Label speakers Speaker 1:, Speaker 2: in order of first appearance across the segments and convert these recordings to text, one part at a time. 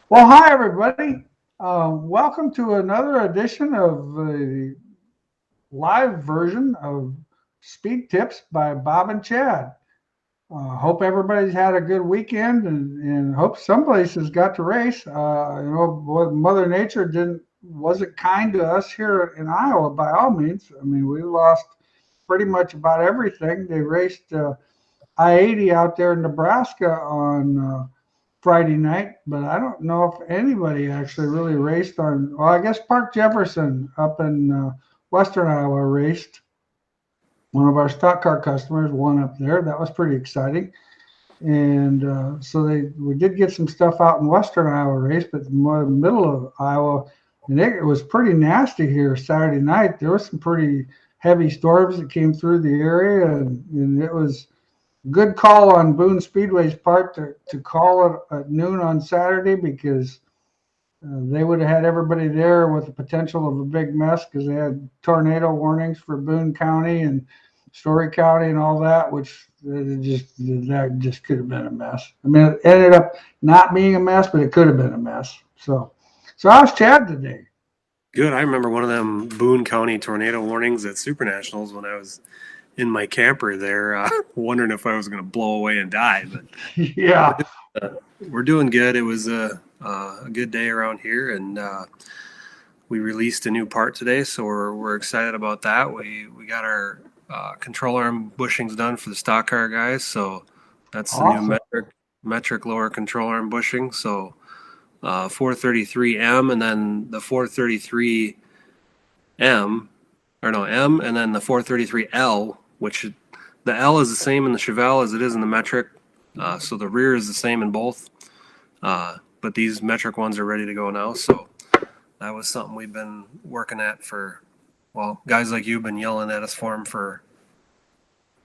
Speaker 1: Well, hi everybody. Welcome to another edition of the live version of Speed Tips by Bob and Chad. Hope everybody's had a good weekend and hope some places got to race. Mother Nature didn't wasn't kind to us here in Iowa by all means. I mean, we lost pretty much about everything. They raced I-80 out there in Nebraska on Friday night, but I don't know if anybody actually really raced on. Well, I guess Park Jefferson up in Western Iowa raced. One of our stock car customers won up there. That was pretty exciting. And we did get some stuff out in Western Iowa race, but more in the middle of Iowa, and it was pretty nasty here Saturday night. There was some pretty heavy storms that came through the area, and it was good call on Boone Speedway's part to call it at noon on Saturday because they would have had everybody there with the potential of a big mess because they had tornado warnings for Boone County and Story County and all that, which that just could have been a mess. I mean, it ended up not being a mess, but it could have been a mess. So how's Chad today?
Speaker 2: Good. I remember one of them Boone County tornado warnings at Super Nationals when I was in my camper there, wondering if I was going to blow away and die.
Speaker 1: Yeah.
Speaker 2: But we're doing good. It was a good day around here, and we released a new part today, so we're excited about that. We got our control arm bushings done for the stock car guys, so that's the
Speaker 1: Awesome.
Speaker 2: new metric lower control arm bushing. So 433M, and then the 433M, or no, M, and then the 433L, which the L is the same in the Chevelle as it is in the metric. So the rear is the same in both. But these metric ones are ready to go now. So that was something we've been working at for, well, guys like you have been yelling at us for them for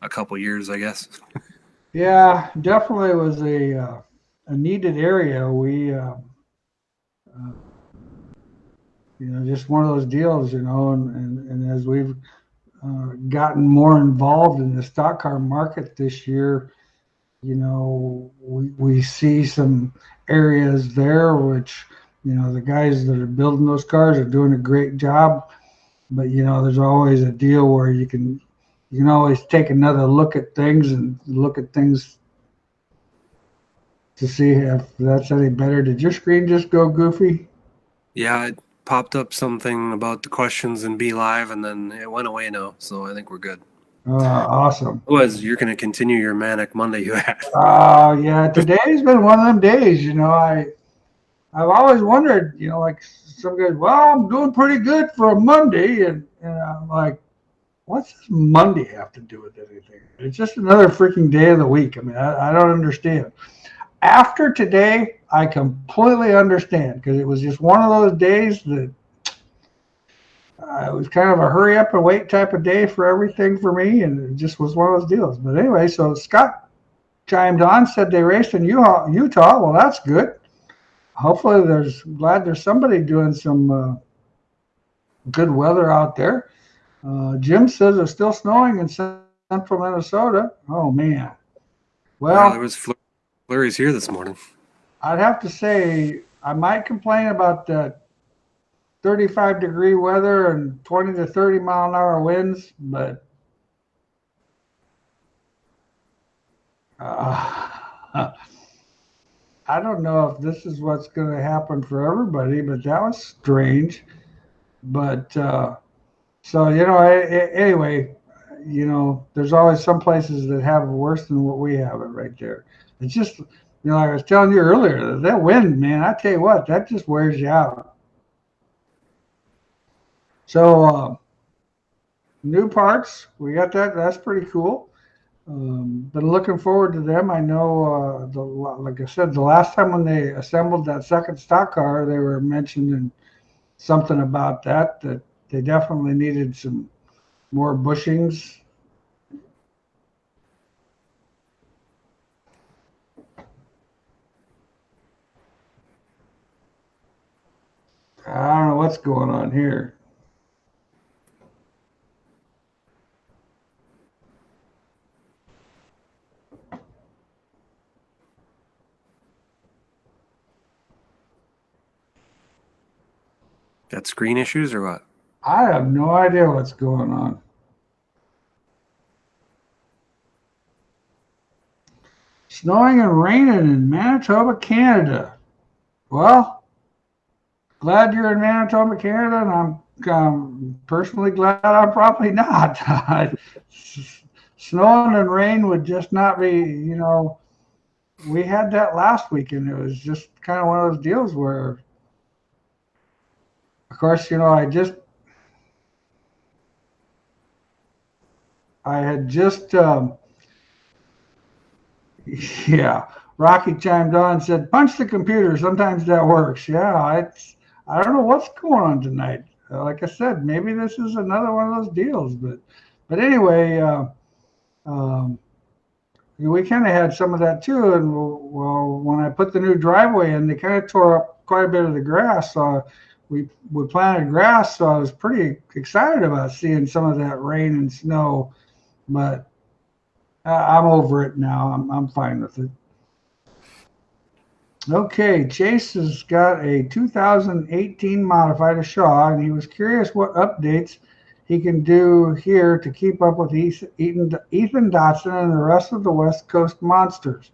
Speaker 2: a couple years, I guess.
Speaker 1: Yeah, definitely was a needed area. Uh, just one of those deals, and as we've gotten more involved in the stock car market this year, we see some areas there which, the guys that are building those cars are doing a great job, but there's always a deal where you can always take another look at things and look at things to see if that's any better. Did your screen just go goofy?
Speaker 2: Yeah, it popped up something about the questions in Be Live, and then it went away now. So I think we're good.
Speaker 1: Awesome.
Speaker 2: Otherwise, you're going to continue your manic Monday you had.
Speaker 1: Yeah, today's been one of them days. I've always wondered. Like some guys, well, I'm doing pretty good for a Monday, and I'm like, what's this Monday have to do with anything? It's just another freaking day of the week. I mean, I don't understand. After today, I completely understand because it was just one of those days that it was kind of a hurry up and wait type of day for everything for me, and it just was one of those deals. But anyway, so Scott chimed on, said they raced in Utah. Well, that's good. Hopefully, glad there's somebody doing some good weather out there. Jim says it's still snowing in central Minnesota. Oh man. Well,
Speaker 2: Yeah, there was flurries here this morning.
Speaker 1: I'd have to say I might complain about the 35-degree weather and 20 to 30-mile-an-hour winds, but uh, I don't know if this is what's going to happen for everybody, but that was strange. But so, anyway, there's always some places that have it worse than what we have it right there. It's just, like I was telling you earlier, that wind, man, I tell you what, that just wears you out. So, new parts, we got that. That's pretty cool. Been looking forward to them. I know, like I said, the last time when they assembled that second stock car, they were mentioning something about that they definitely needed some more bushings. I don't know what's going on here.
Speaker 2: Got screen issues or what?
Speaker 1: I have no idea what's going on. Snowing and raining in Manitoba, Canada. Well, glad you're in Manitoba, Canada, and I'm personally glad I'm probably not. Snowing and rain would just not be, we had that last weekend. It was just kind of one of those deals where, of course, I had just, yeah, Rocky chimed on and said, punch the computer. Sometimes that works. Yeah, I don't know what's going on tonight. Like I said, maybe this is another one of those deals, but anyway, um, we kind of had some of that too. And well, when I put the new driveway in, they kind of tore up quite a bit of the grass. So we planted grass, so I was pretty excited about seeing some of that rain and snow. But I'm over it now. I'm fine with it. Okay, Chase has got a 2018 modified Shaw, and he was curious what updates he can do here to keep up with Ethan Dotson and the rest of the West Coast monsters.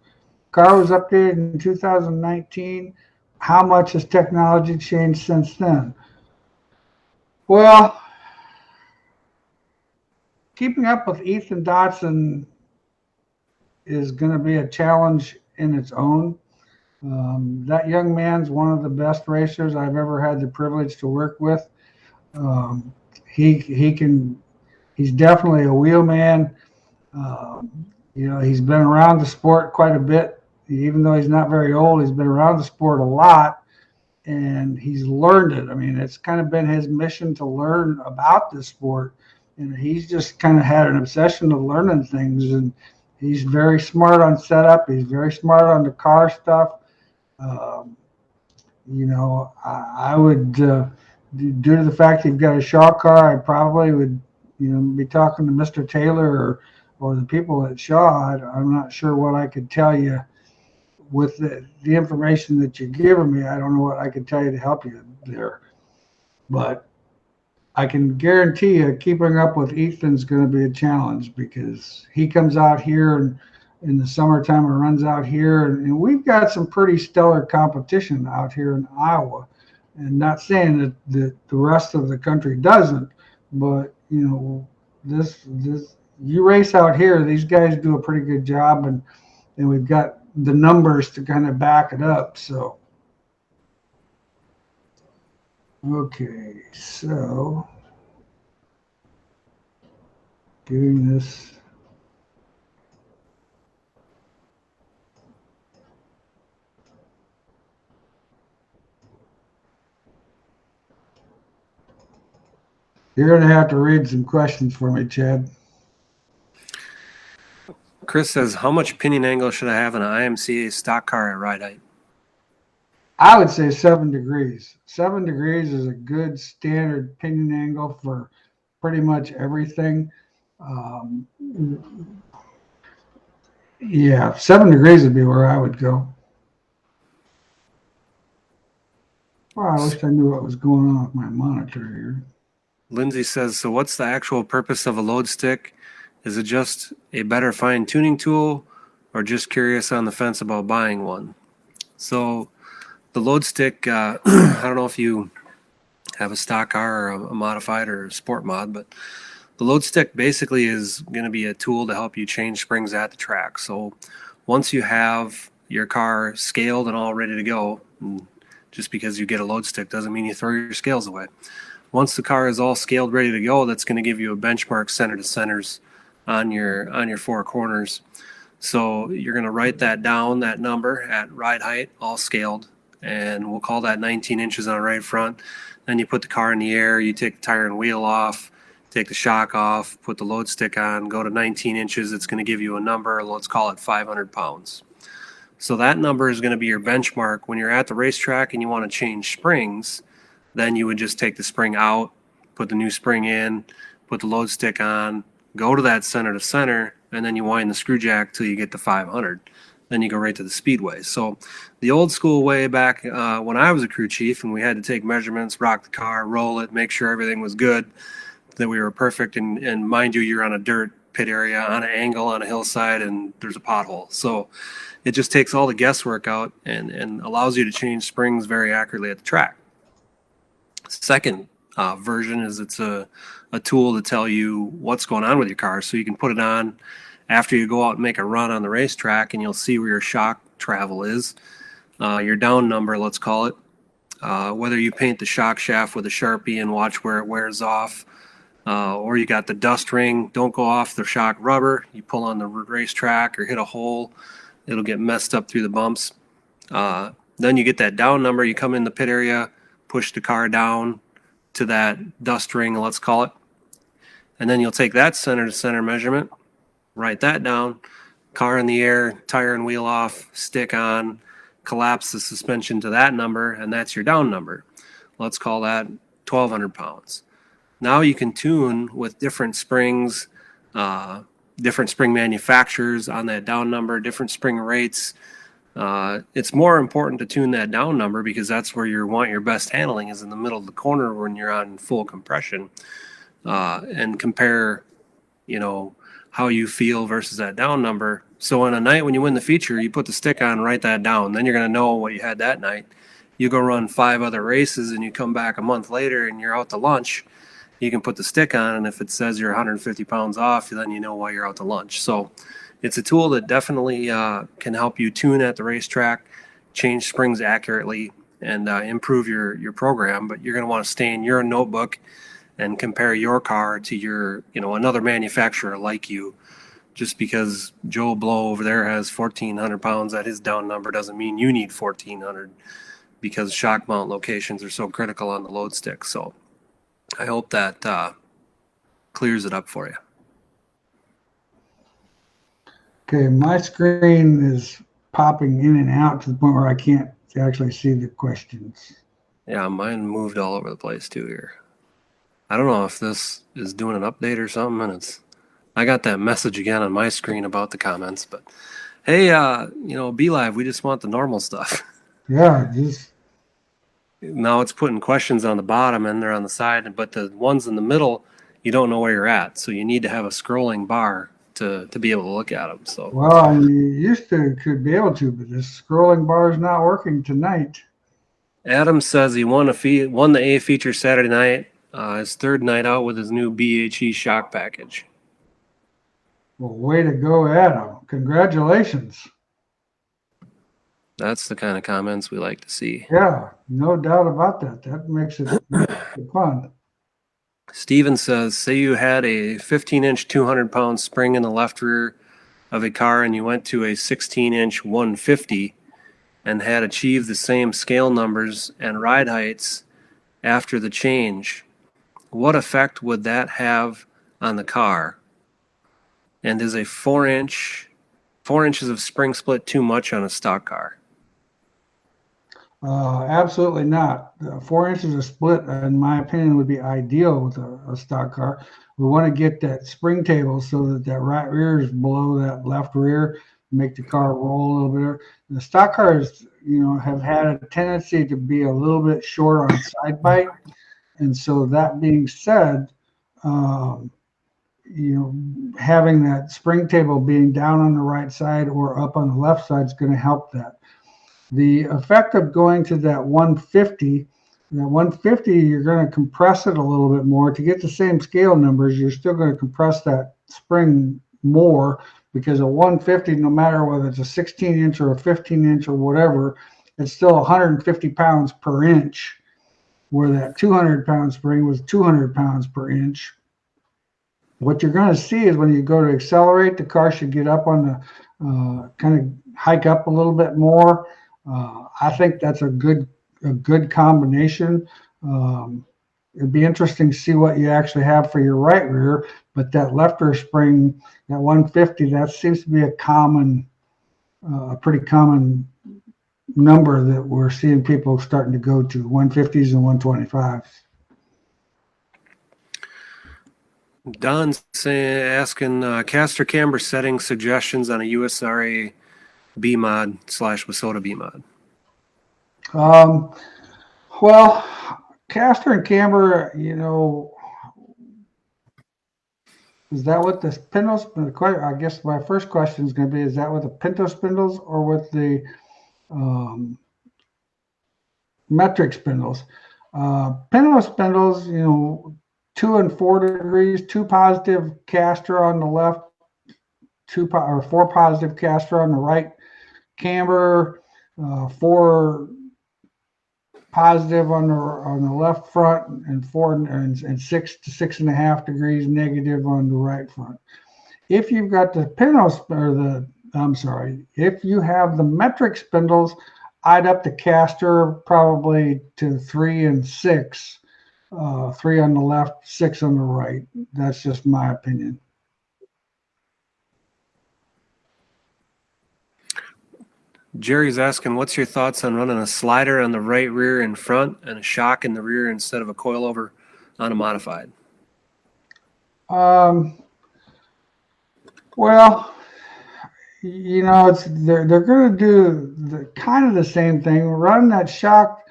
Speaker 1: Car was updated in 2019. How much has technology changed since then? Well, keeping up with Ethan Dotson is going to be a challenge in its own. That young man's one of the best racers I've ever had the privilege to work with. Um, he's definitely a wheelman. He's been around the sport quite a bit. Even though he's not very old, he's been around the sport a lot, and he's learned it. I mean, it's kind of been his mission to learn about the sport, and he's just kind of had an obsession of learning things. And he's very smart on setup. He's very smart on the car stuff. I would, due to the fact that you've got a Shaw car, I probably would, be talking to Mr. Taylor or the people at Shaw. I'm not sure what I could tell you with the information that you're giving me. I don't know what I could tell you to help you there. But I can guarantee you keeping up with Ethan's going to be a challenge because he comes out here and in the summertime and runs out here. And we've got some pretty stellar competition out here in Iowa. And not saying that the rest of the country doesn't, but, this you race out here, these guys do a pretty good job, and we've got the numbers to kind of back it up. So, okay, so doing this. You're going to have to read some questions for me, Chad.
Speaker 2: Chris says, how much pinion angle should I have in an IMCA stock car at ride height?
Speaker 1: I would say 7 degrees. 7 degrees is a good standard pinion angle for pretty much everything. Yeah, 7 degrees would be where I would go. Well, I wish I knew what was going on with my monitor here.
Speaker 2: Lindsay says, so what's the actual purpose of a load stick? Is it just a better fine-tuning tool, or just curious on the fence about buying one? So the load stick, I don't know if you have a stock car or a modified or a sport mod, but the load stick basically is going to be a tool to help you change springs at the track. So once you have your car scaled and all ready to go, just because you get a load stick doesn't mean you throw your scales away. Once the car is all scaled, ready to go, that's going to give you a benchmark center to centers on your four corners. So you're going to write that down, that number at ride height, all scaled, and we'll call that 19 inches on the right front. Then you put the car in the air, you take the tire and wheel off, take the shock off, put the load stick on, go to 19 inches. It's going to give you a number. Let's call it 500 pounds. So that number is going to be your benchmark. When you're at the racetrack and you want to change springs, then you would just take the spring out, put the new spring in, put the load stick on, go to that center to center, and then you wind the screw jack till you get to 500. then you go right to the speedway. So the old school way back when I was a crew chief and we had to take measurements, rock the car, roll it, make sure everything was good, that we were perfect. And mind you, you're on a dirt pit area, on an angle, on a hillside, and there's a pothole. So it just takes all the guesswork out and allows you to change springs very accurately at the track. Second version is it's a tool to tell you what's going on with your car. So you can put it on after you go out and make a run on the racetrack, and you'll see where your shock travel is, your down number, let's call it. Whether you paint the shock shaft with a Sharpie and watch where it wears off, or you got the dust ring, don't go off the shock rubber. You pull on the racetrack or hit a hole, it'll get messed up through the bumps. Then you get that down number, you come in the pit area, push the car down to that dust ring, let's call it. And then you'll take that center to center measurement, write that down, car in the air, tire and wheel off, stick on, collapse the suspension to that number, and that's your down number. Let's call that 1,200 pounds. Now you can tune with different springs, different spring manufacturers on that down number, different spring rates. It's more important to tune that down number because that's where you want your best handling is in the middle of the corner when you're on full compression, and compare, how you feel versus that down number. So on a night when you win the feature, you put the stick on, write that down. Then you're going to know what you had that night. You go run 5 other races and you come back a month later and you're out to lunch. You can put the stick on, and if it says you're 150 pounds off, then you know why you're out to lunch. So it's a tool that definitely can help you tune at the racetrack, change springs accurately, and improve your program. But you're going to want to stay in your notebook and compare your car to your, another manufacturer like you. Just because Joe Blow over there has 1,400 pounds at his down number doesn't mean you need 1,400, because shock mount locations are so critical on the load stick. So I hope that clears it up for you.
Speaker 1: Okay, my screen is popping in and out to the point where I can't actually see the questions.
Speaker 2: Yeah, mine moved all over the place too here. I don't know if this is doing an update or something, and I got that message again on my screen about the comments, but hey, Be Live, we just want the normal stuff.
Speaker 1: Yeah,
Speaker 2: Now it's putting questions on the bottom and they're on the side, but the ones in the middle, you don't know where you're at. So you need to have a scrolling bar to be able to look at them. So
Speaker 1: well, you used to could be able to, but this scrolling bar is not working tonight.
Speaker 2: Adam says he won the A feature Saturday night, his third night out with his new BHE shock package.
Speaker 1: Well, way to go, Adam. Congratulations.
Speaker 2: That's the kind of comments we like to see.
Speaker 1: Yeah, no doubt about that. That makes it fun.
Speaker 2: Steven says, say you had a 15-inch 200-pound spring in the left rear of a car and you went to a 16-inch 150 and had achieved the same scale numbers and ride heights after the change. What effect would that have on the car? And is a 4 inches of spring split too much on a stock car?
Speaker 1: Absolutely not. 4 inches of split, in my opinion, would be ideal with a stock car. We want to get that spring table so that right rear is below that left rear, make the car roll a little bit. The stock cars, have had a tendency to be a little bit short on side bite. And so that being said, having that spring table being down on the right side or up on the left side is going to help that. The effect of going to that 150, you're going to compress it a little bit more. To get the same scale numbers, you're still going to compress that spring more, because a 150, no matter whether it's a 16-inch or a 15-inch or whatever, it's still 150 pounds per inch, where that 200-pound spring was 200 pounds per inch. What you're going to see is when you go to accelerate, the car should get up on the kind of hike up a little bit more. I think that's a good combination. It'd be interesting to see what you actually have for your right rear, but that left rear spring, that 150, that seems to be a pretty common number that we're seeing people starting to go to, 150s and 125s.
Speaker 2: Don's asking caster camber setting suggestions on a USRA B mod / Wasota B mod?
Speaker 1: Well, caster and camber, is that what the pinto? I guess my first question is going to be: is that with the pinto spindles or with the metric spindles? Pinto spindles, 2 and 4 degrees, 2 positive caster on the left, 4 positive caster on the right. Camber, 4 positive on the left front, and 6 to 6.5 degrees negative on the right front. If you've got the if you have the metric spindles, I'd up the caster probably to 3 and 6, 3 on the left, 6 on the right. That's just my opinion.
Speaker 2: Jerry's asking, what's your thoughts on running a slider on the right rear in front and a shock in the rear instead of a coilover on a modified?
Speaker 1: Well, they're going to do kind of the same thing. Run that shock.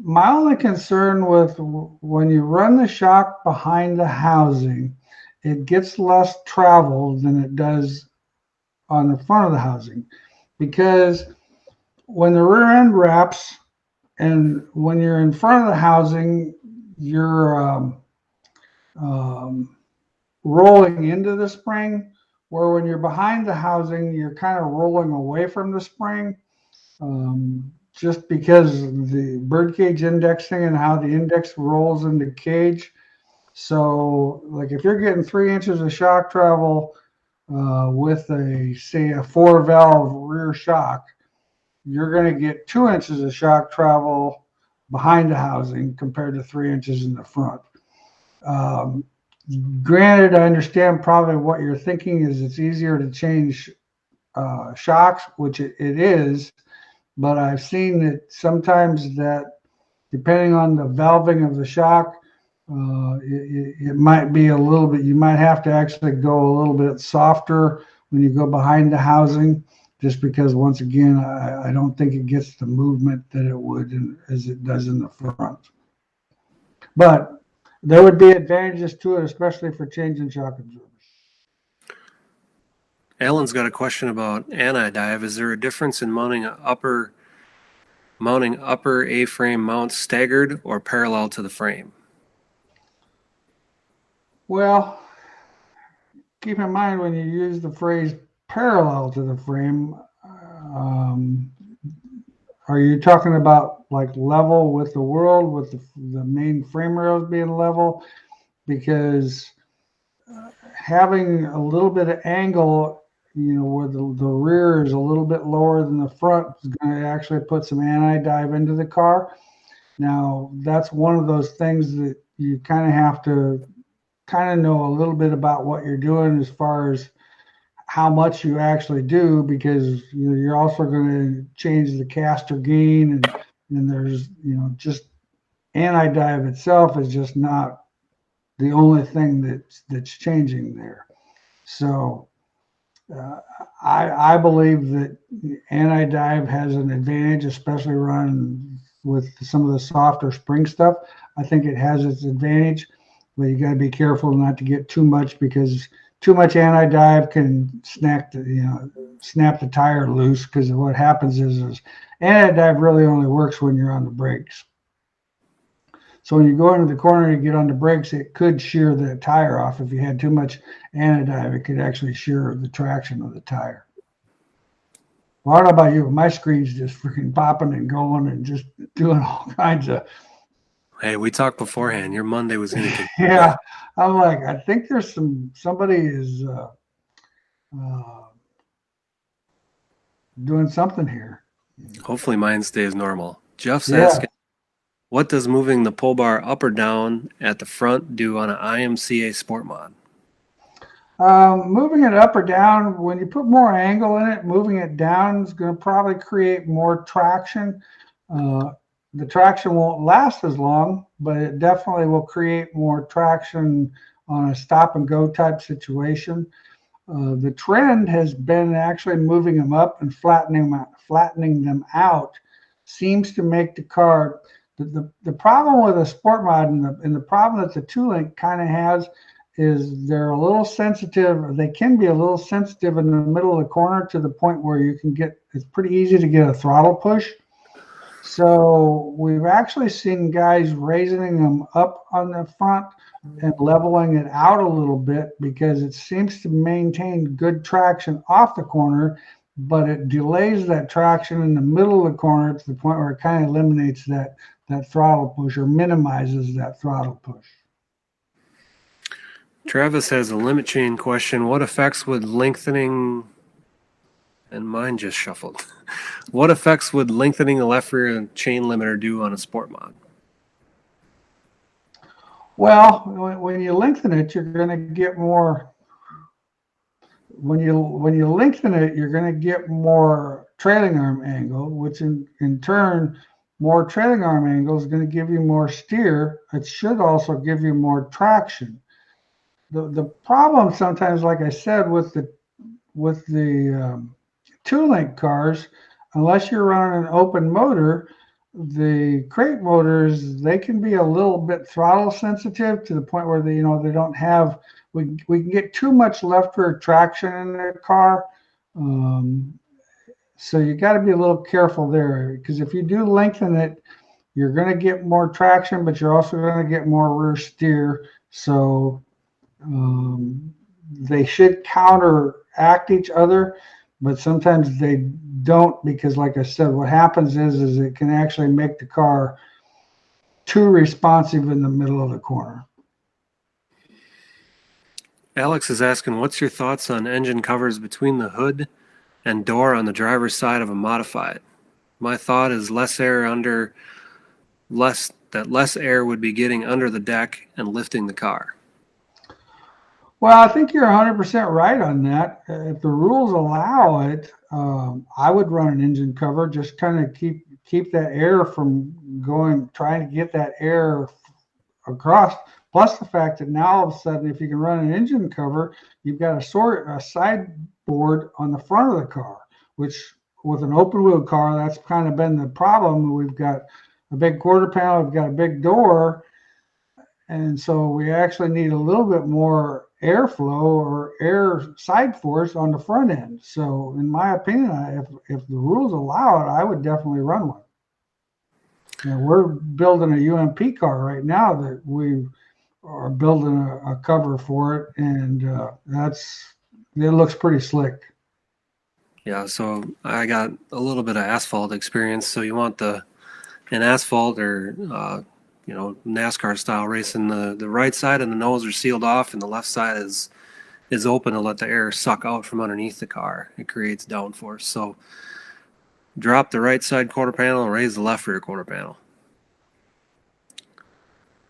Speaker 1: My only concern with when you run the shock behind the housing, it gets less travel than it does on the front of the housing, because when the rear end wraps and when you're in front of the housing, you're rolling into the spring, where when you're behind the housing, you're kind of rolling away from the spring, just because the birdcage indexing and how the index rolls into the cage. So like if you're getting 3 inches of shock travel with say a 4-valve rear shock, you're going to get 2 inches of shock travel behind the housing compared to 3 inches in the front. Granted, I understand probably what you're thinking is it's easier to change shocks, which it is, but I've seen that sometimes that depending on the valving of the shock, it might be a little bit, you might have to actually go a little bit softer when you go behind the housing, just because once again, I don't think it gets the movement that it would as it does in the front. But there would be advantages to it, especially for changing shock absorbers.
Speaker 2: Alan's got a question about anti-dive. Is there a difference in mounting upper A-frame mounts staggered or parallel to the frame?
Speaker 1: Well, keep in mind when you use the phrase parallel to the frame, are you talking about like level with the world, with the main frame rails being level? Because having a little bit of angle, where the rear is a little bit lower than the front, is going to actually put some anti-dive into the car. Now, that's one of those things that you kind of have to know a little bit about what you're doing as far as how much you actually do, because you're also going to change the caster gain, and there's just anti-dive itself is just not the only thing that's changing there. So I believe that anti-dive has an advantage, especially running with some of the softer spring stuff. I think it has its advantage, but you got to be careful not to get too much, because too much anti-dive can snap the tire loose, because what happens is anti-dive really only works when you're on the brakes. So when you go into the corner to get on the brakes, it could shear the tire off. If you had too much anti-dive, it could actually shear the traction of the tire. Well, I don't know about you, but my screen's just freaking popping and going and just doing all kinds of.
Speaker 2: Hey, we talked beforehand. Your Monday was going to.
Speaker 1: Yeah, I'm like, I think there's somebody is doing something here.
Speaker 2: Hopefully mine stays normal. Jeff's asking, what does moving the pull bar up or down at the front do on an IMCA Sport mod?
Speaker 1: Moving it up or down, when you put more angle in it, moving it down is going to probably create more traction. The traction won't last as long, but it definitely will create more traction on a stop and go type situation. The trend has been actually moving them up and flattening them out. Seems to make the car. The problem with a sport mod and the problem that the two link kind of has is they're a little sensitive. They can be a little sensitive in the middle of the corner to the point where it's pretty easy to get a throttle push. So we've actually seen guys raising them up on the front and leveling it out a little bit because it seems to maintain good traction off the corner, but it delays that traction in the middle of the corner to the point where it kind of eliminates that throttle push or minimizes that throttle push.
Speaker 2: Travis has a limit chain question. What effects would lengthening, and mine just shuffled. What effects would lengthening the left rear chain limiter do on a sport mod?
Speaker 1: Well, when you lengthen it, you're going to get more. When you lengthen it, you're going to get more trailing arm angle, which in turn, more trailing arm angle is going to give you more steer. It should also give you more traction. The problem sometimes, like I said, with the two-link cars, unless you're running an open motor, the crate motors, they can be a little bit throttle sensitive to the point where they don't have. We can get too much left rear traction in the car. So you got to be a little careful there, because if you do lengthen it, you're going to get more traction, but you're also going to get more rear steer. So they should counteract each other, but sometimes they don't, because like I said, what happens is it can actually make the car too responsive in the middle of the corner.
Speaker 2: Alex is asking, what's your thoughts on engine covers between the hood and door on the driver's side of a modified? My thought is less air would be getting under the deck and lifting the car.
Speaker 1: Well, I think you're 100% right on that. If the rules allow it, I would run an engine cover, just kind of keep that air from trying to get that air across. Plus the fact that now all of a sudden, if you can run an engine cover, you've got a sideboard on the front of the car, which with an open wheel car, that's kind of been the problem. We've got a big quarter panel, we've got a big door, and so we actually need a little bit more airflow or air side force on the front end. So in my opinion, if the rules allow it, I would definitely run one. And we're building a UMP car right now that we are building a cover for it, and it looks pretty slick.
Speaker 2: Yeah, so I got a little bit of asphalt experience. So you want an asphalt or NASCAR style racing, the right side and the nose are sealed off, and the left side is open to let the air suck out from underneath the car. It creates downforce. So drop the right side quarter panel and raise the left rear quarter panel.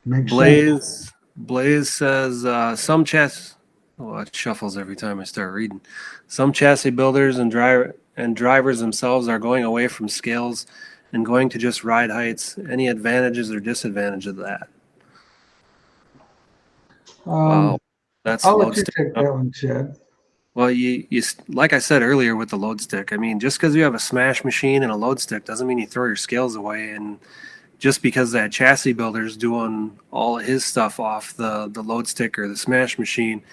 Speaker 1: Makes sense.
Speaker 2: Blaze says some chassis. Oh, it shuffles every time I start reading. Some chassis builders and drivers themselves are going away from scales and going to just ride heights. Any advantages or disadvantages of that? That's
Speaker 1: I'll
Speaker 2: load
Speaker 1: let you
Speaker 2: stick.
Speaker 1: take that one, Chad.
Speaker 2: Well, you like I said earlier with the load stick, I mean, just because you have a smash machine and a load stick doesn't mean you throw your scales away. And just because that chassis builder's doing all of his stuff off the load stick or the smash machine,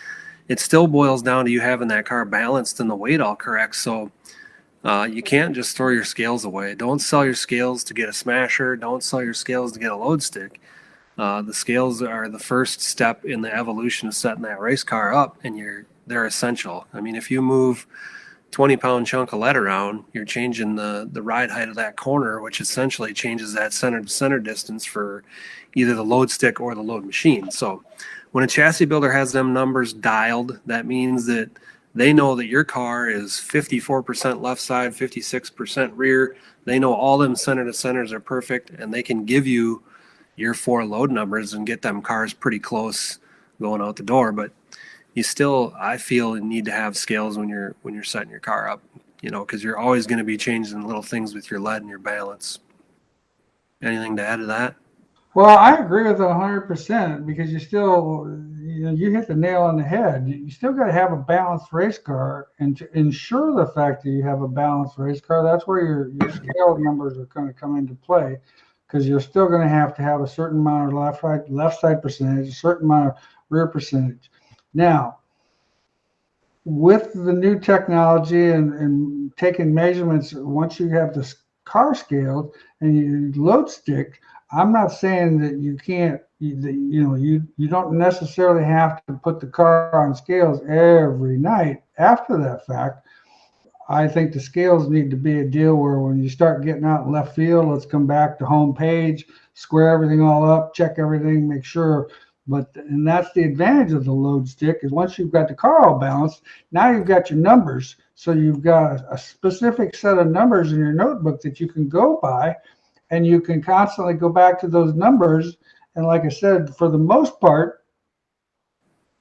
Speaker 2: it still boils down to you having that car balanced and the weight all correct. So you can't just throw your scales away. Don't sell your scales to get a smasher. Don't sell your scales to get a load stick. The scales are the first step in the evolution of setting that race car up, and they're essential. I mean, if you move 20-pound chunk of lead around, you're changing the ride height of that corner, which essentially changes that center to center distance for either the load stick or the load machine. So when a chassis builder has them numbers dialed, that means that they know that your car is 54% left side, 56% rear. They know all them center to centers are perfect, and they can give you your 4 load numbers and get them cars pretty close going out the door. But you still, I feel, need to have scales when you're setting your car up, because you're always going to be changing little things with your lead and your balance. Anything to add to that?
Speaker 1: Well, I agree with 100%, because you you hit the nail on the head. You still got to have a balanced race car, and to ensure the fact that you have a balanced race car, that's where your scale numbers are going to come into play, because you're still going to have a certain amount of left side percentage, a certain amount of rear percentage. Now, with the new technology and taking measurements, once you have the car scaled and you load stick, I'm not saying that you can't, you don't necessarily have to put the car on scales every night after that fact. I think the scales need to be a deal where when you start getting out in left field, let's come back to home page, square everything all up, check everything, make sure. And that's the advantage of the load stick, is once you've got the car all balanced, now you've got your numbers. So you've got a specific set of numbers in your notebook that you can go by, and you can constantly go back to those numbers. And like I said, for the most part,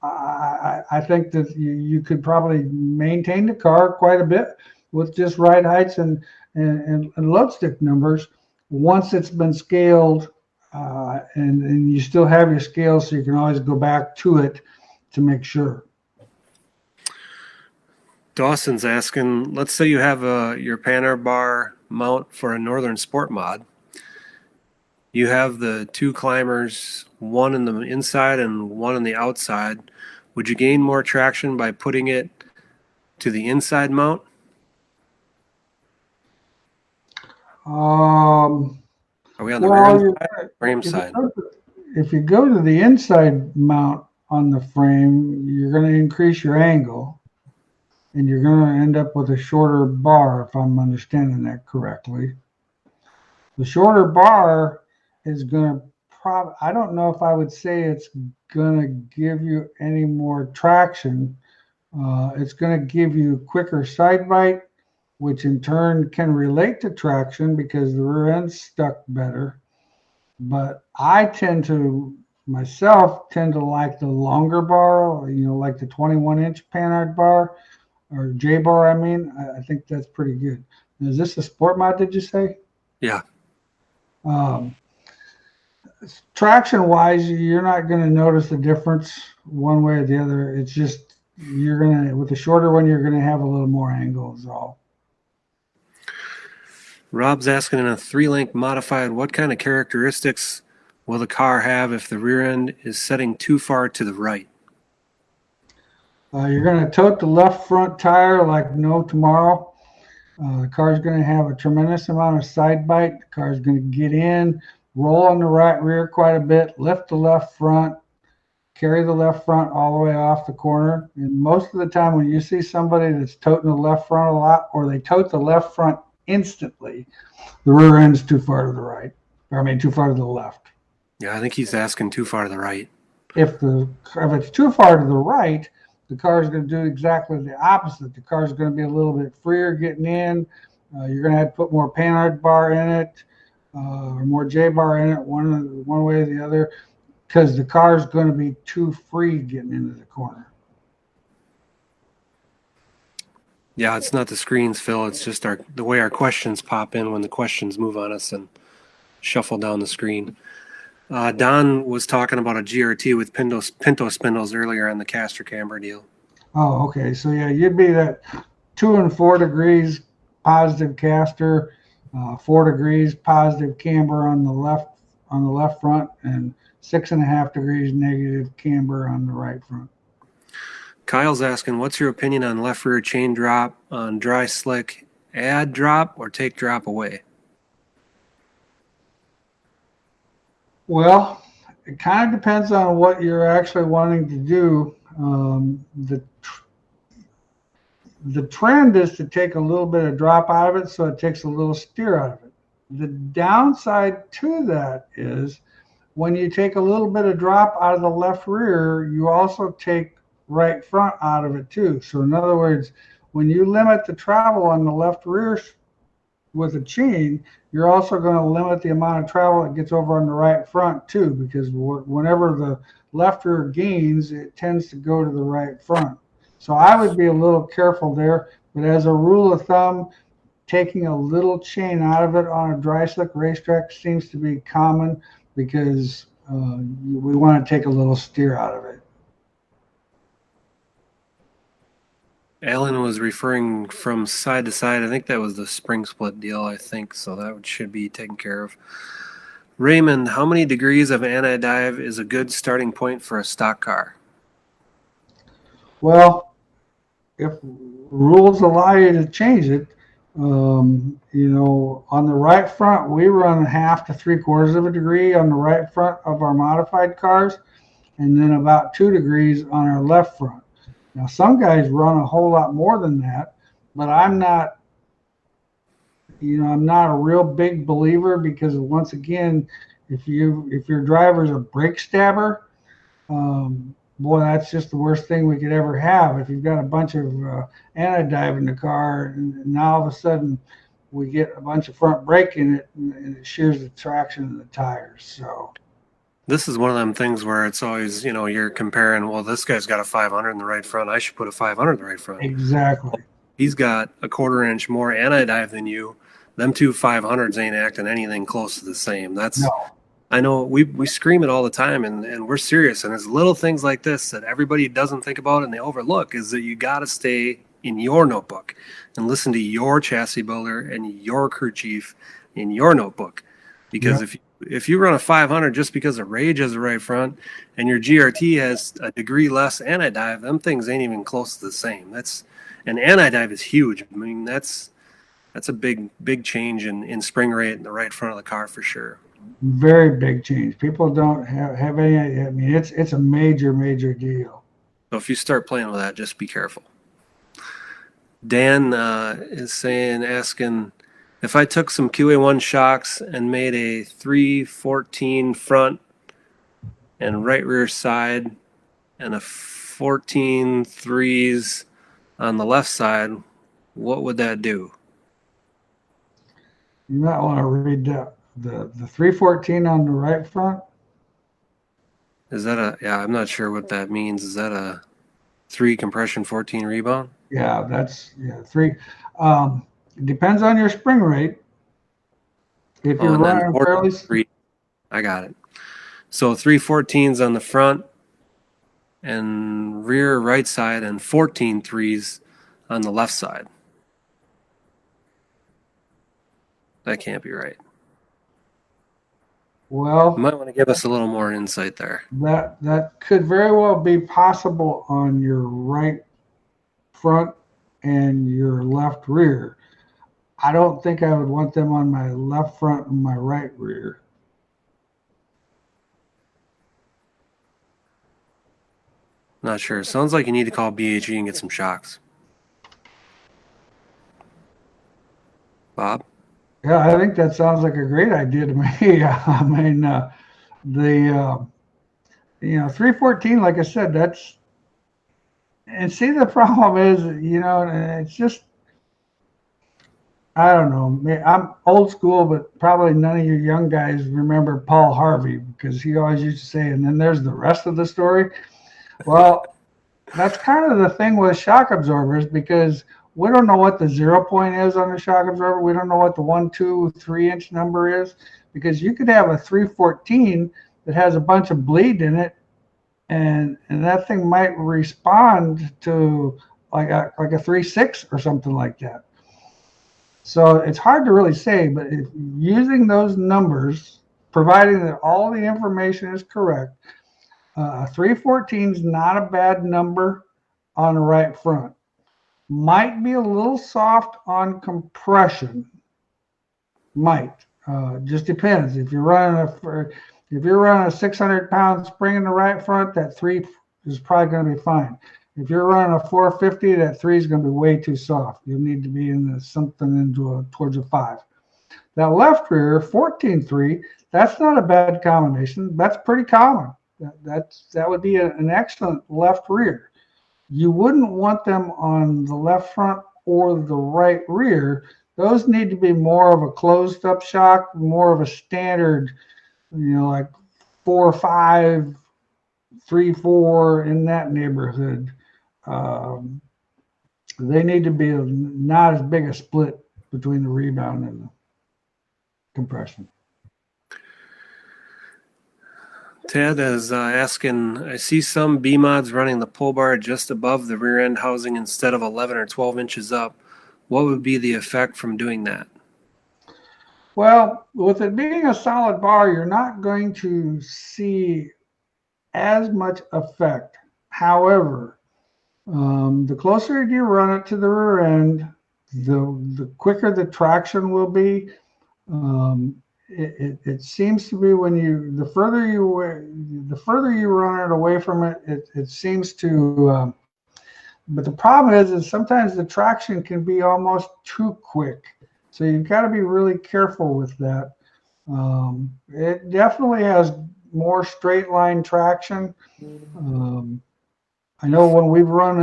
Speaker 1: I think that you could probably maintain the car quite a bit with just ride heights and load stick numbers once it's been scaled, and you still have your scales, so you can always go back to it to make sure.
Speaker 2: Dawson's asking, let's say you have your Panhard bar mount for a Northern Sport mod. You have the two climbers, one in the inside and one on the outside. Would you gain more traction by putting it to the inside mount? Are we on the rear side, frame side?
Speaker 1: If you go to the inside mount on the frame, you're going to increase your angle, and you're going to end up with a shorter bar, if I'm understanding that correctly. The shorter bar is going to I don't know if I would say it's going to give you any more traction. It's going to give you quicker side bite, which in turn can relate to traction because the rear end's stuck better. But I tend to like the longer bar, like the 21-inch Panhard bar, or J bar, I mean. I think that's pretty good. Is this a sport mod, did you say?
Speaker 2: Yeah.
Speaker 1: Traction wise, you're not going to notice the difference one way or the other. It's just with the shorter one, you're going to have a little more angle is all.
Speaker 2: Rob's asking, in a 3-link modified, what kind of characteristics will the car have if the rear end is setting too far to the right?
Speaker 1: You're going to tote the left front tire like no tomorrow. The car's going to have a tremendous amount of side bite. The car's going to get in, roll on the right rear quite a bit, lift the left front, carry the left front all the way off the corner. And most of the time when you see somebody that's toting the left front a lot, or they tote the left front instantly, the rear end's too far to the right. Too far to the left.
Speaker 2: Yeah, I think he's asking too far to the right.
Speaker 1: If it's too far to the right, the car is going to do exactly the opposite. The car is going to be a little bit freer getting in. You're going to have to put more Panhard bar in it, or more J bar in it, one way or the other, because the car is going to be too free getting into the corner.
Speaker 2: Yeah, it's not the screens, Phil. It's just the way our questions pop in when the questions move on us and shuffle down the screen. Don was talking about a GRT with Pinto spindles earlier on the caster camber deal.
Speaker 1: Oh, okay. So yeah, you'd be that 2 and 4 degrees positive caster, 4 degrees positive camber on the left front, and 6.5 degrees negative camber on the right front.
Speaker 2: Kyle's asking, what's your opinion on left rear chain drop on dry slick? Add drop or take drop away?
Speaker 1: Well, it kind of depends on what you're actually wanting to do. The trend is to take a little bit of drop out of it, so it takes a little steer out of it. The downside to that is when you take a little bit of drop out of the left rear, you also take right front out of it too. So in other words, when you limit the travel on the left rear with a chain, you're also going to limit the amount of travel that gets over on the right front too, because whenever the left rear gains, it tends to go to the right front. So I would be a little careful there, but as a rule of thumb, taking a little chain out of it on a dry slick racetrack seems to be common, because we want to take a little steer out of it.
Speaker 2: Alan was referring from side to side. I think that was the spring split deal, I think, so that should be taken care of. Raymond, how many degrees of anti-dive is a good starting point for a stock car?
Speaker 1: Well, if rules allow you to change it, on the right front, we run half to 3/4 of a degree on the right front of our modified cars, and then about 2 degrees on our left front. Now, some guys run a whole lot more than that, but I'm not a real big believer, because once again, if your driver's a brake stabber, boy, that's just the worst thing we could ever have. If you've got a bunch of anti-dive in the car, and now all of a sudden we get a bunch of front brake in it, and it shears the traction of the tires. So
Speaker 2: this is one of them things where it's always, you're comparing, well, this guy's got a 500 in the right front, I should put a 500 in the right front.
Speaker 1: Exactly.
Speaker 2: He's got a 1/4 inch more anti-dive than you. Them two 500s ain't acting anything close to the same. That's no. I know we scream it all the time, and we're serious. And it's little things like this that everybody doesn't think about and they overlook, is that you got to stay in your notebook and listen to your chassis builder and your crew chief in your notebook. Because if you run a 500 just because the Rage has a right front and your GRT has a degree less anti-dive, them things ain't even close to the same. And anti-dive is huge. I mean, that's a big change in spring rate in the right front of the car for sure.
Speaker 1: Very big change. People don't have any. I mean, it's a major deal.
Speaker 2: So if you start playing with that, just be careful. Dan is asking, if I took some QA1 shocks and made a 314 front and right rear side and a 14 threes on the left side, what would that do?
Speaker 1: You might want to read the 314 on the right front.
Speaker 2: Is that I'm not sure what that means. Is that a 3 compression 14 rebound?
Speaker 1: Yeah, that's 3. It depends on your spring rate. If you're running fairly
Speaker 2: 3, I got it. So 314s on the front and rear right side, and 14 threes on the left side. That can't be right.
Speaker 1: Well,
Speaker 2: you might want to give us a little more insight there.
Speaker 1: That could very well be possible on your right front and your left rear. I don't think I would want them on my left front and my right rear.
Speaker 2: Not sure. Sounds like you need to call BHE and get some shocks. Bob?
Speaker 1: Yeah, I think that sounds like a great idea to me. I mean, the 314, like I said, that's, and see, the problem is, it's just, I don't know. I'm old school, but probably none of you young guys remember Paul Harvey, because he always used to say, and then there's the rest of the story. Well, that's kind of the thing with shock absorbers, because we don't know what the 0 point is on the shock absorber. We don't know what the 1, 2, 3-inch number is, because you could have a 314 that has a bunch of bleed in it, and that thing might respond to like a 3.6 or something like that. So it's hard to really say, but if using those numbers, providing that all the information is correct, 314 is not a bad number on the right front. Might be a little soft on compression. Might. Just depends. If you're running a 600-pound spring in the right front, that 3 is probably going to be fine. If you're running a 450, that 3 is going to be way too soft. You'll need to be in towards a 5. That left rear 14.3, that's not a bad combination. That's pretty common. That would be an excellent left rear. You wouldn't want them on the left front or the right rear. Those need to be more of a closed up shock, more of a standard, like 4.5, 3.4, in that neighborhood. They need to be not as big a split between the rebound and the compression.
Speaker 2: Ted is asking, I see some B mods running the pull bar just above the rear end housing instead of 11 or 12 inches up. What would be the effect from doing that?
Speaker 1: Well, with it being a solid bar, you're not going to see as much effect. However, the closer you run it to the rear end, the quicker the traction will be. It seems to be when the further you run it away from it, it seems to. But the problem is sometimes the traction can be almost too quick. So you've got to be really careful with that. It definitely has more straight line traction. I know when we've run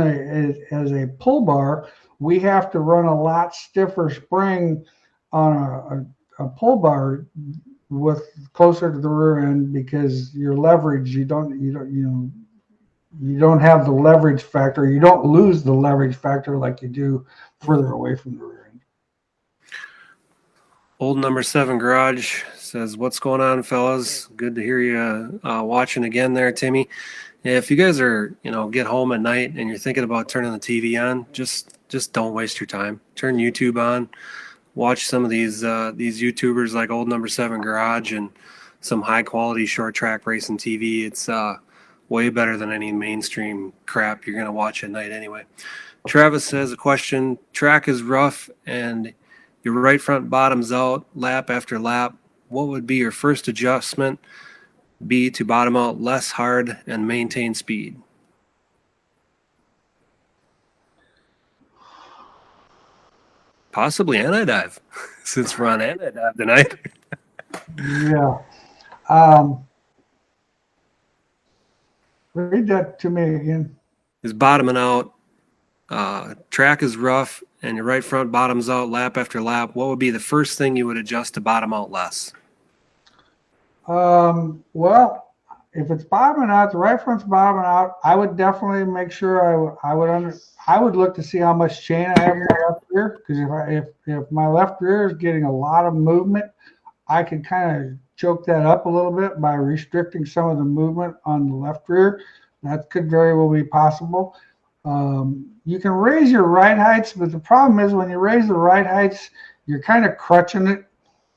Speaker 1: as a pull bar, we have to run a lot stiffer spring on a pull bar with closer to the rear end because your leverage, you don't have the leverage factor. You don't lose the leverage factor like you do further away from the rear end.
Speaker 2: Old number 7 Garage says, what's going on, fellas? Good to hear you watching again there, Timmy. If you guys are, get home at night and you're thinking about turning the TV on, just don't waste your time. Turn YouTube on. Watch some of these YouTubers like Old Number 7 Garage and some high quality short track racing TV. It's way better than any mainstream crap you're gonna watch at night anyway. Travis says a question: track is rough and your right front bottoms out lap after lap. What would be your first adjustment be to bottom out less hard and maintain speed? Possibly anti-dive, since we're on anti-dive tonight.
Speaker 1: Yeah. Read that to me again.
Speaker 2: Is bottoming out. Track is rough and your right front bottoms out lap after lap. What would be the first thing you would adjust to bottom out less?
Speaker 1: Well, if it's bottoming out, the right front's bottoming out, I would definitely make sure I would look to see how much chain I have in my left rear, because if my left rear is getting a lot of movement, I could kind of choke that up a little bit by restricting some of the movement on the left rear. That could very well be possible. You can raise your ride heights, but the problem is when you raise the ride heights, you're kind of crutching it.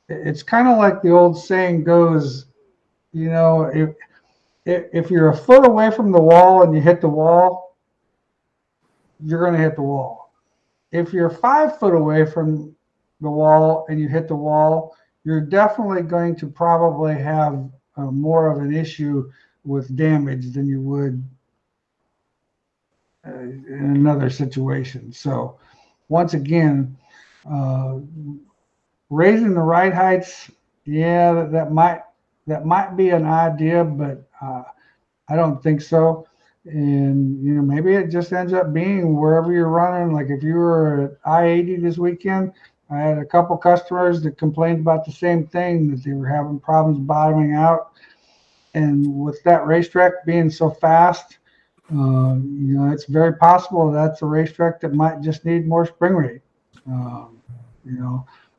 Speaker 1: It's kind of like the old saying goes, if you're a foot away from the wall and you hit the wall, you're going to hit the wall. If you're 5 foot away from the wall and you hit the wall, you're definitely going to probably have more of an issue with damage than you would in another situation. So once again, raising the ride heights, yeah, that might be an idea, but I don't think so. And maybe it just ends up being wherever you're running. Like if you were at I-80 this weekend, I had a couple customers that complained about the same thing, that they were having problems bottoming out. And with that racetrack being so fast, it's very possible that's a racetrack that might just need more spring rate. And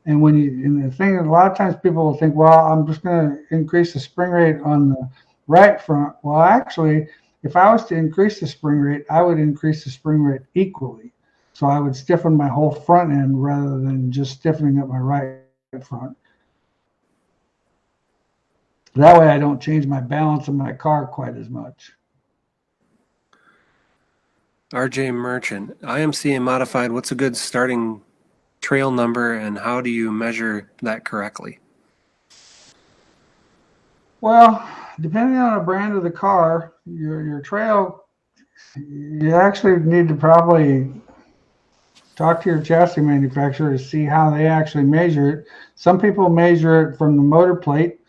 Speaker 1: and the thing, a lot of times people will think, well, I'm just going to increase the spring rate on the right front. Well, actually, if I was to increase the spring rate, I would increase the spring rate equally. So I would stiffen my whole front end rather than just stiffening up my right front. That way I don't change my balance of my car quite as much.
Speaker 2: RJ Merchant, IMC and modified, what's a good starting trail number and how do you measure that correctly?
Speaker 1: Well, depending on the brand of the car, your trail, you actually need to probably talk to your chassis manufacturer to see how they actually measure it. Some people measure it from the motor plate.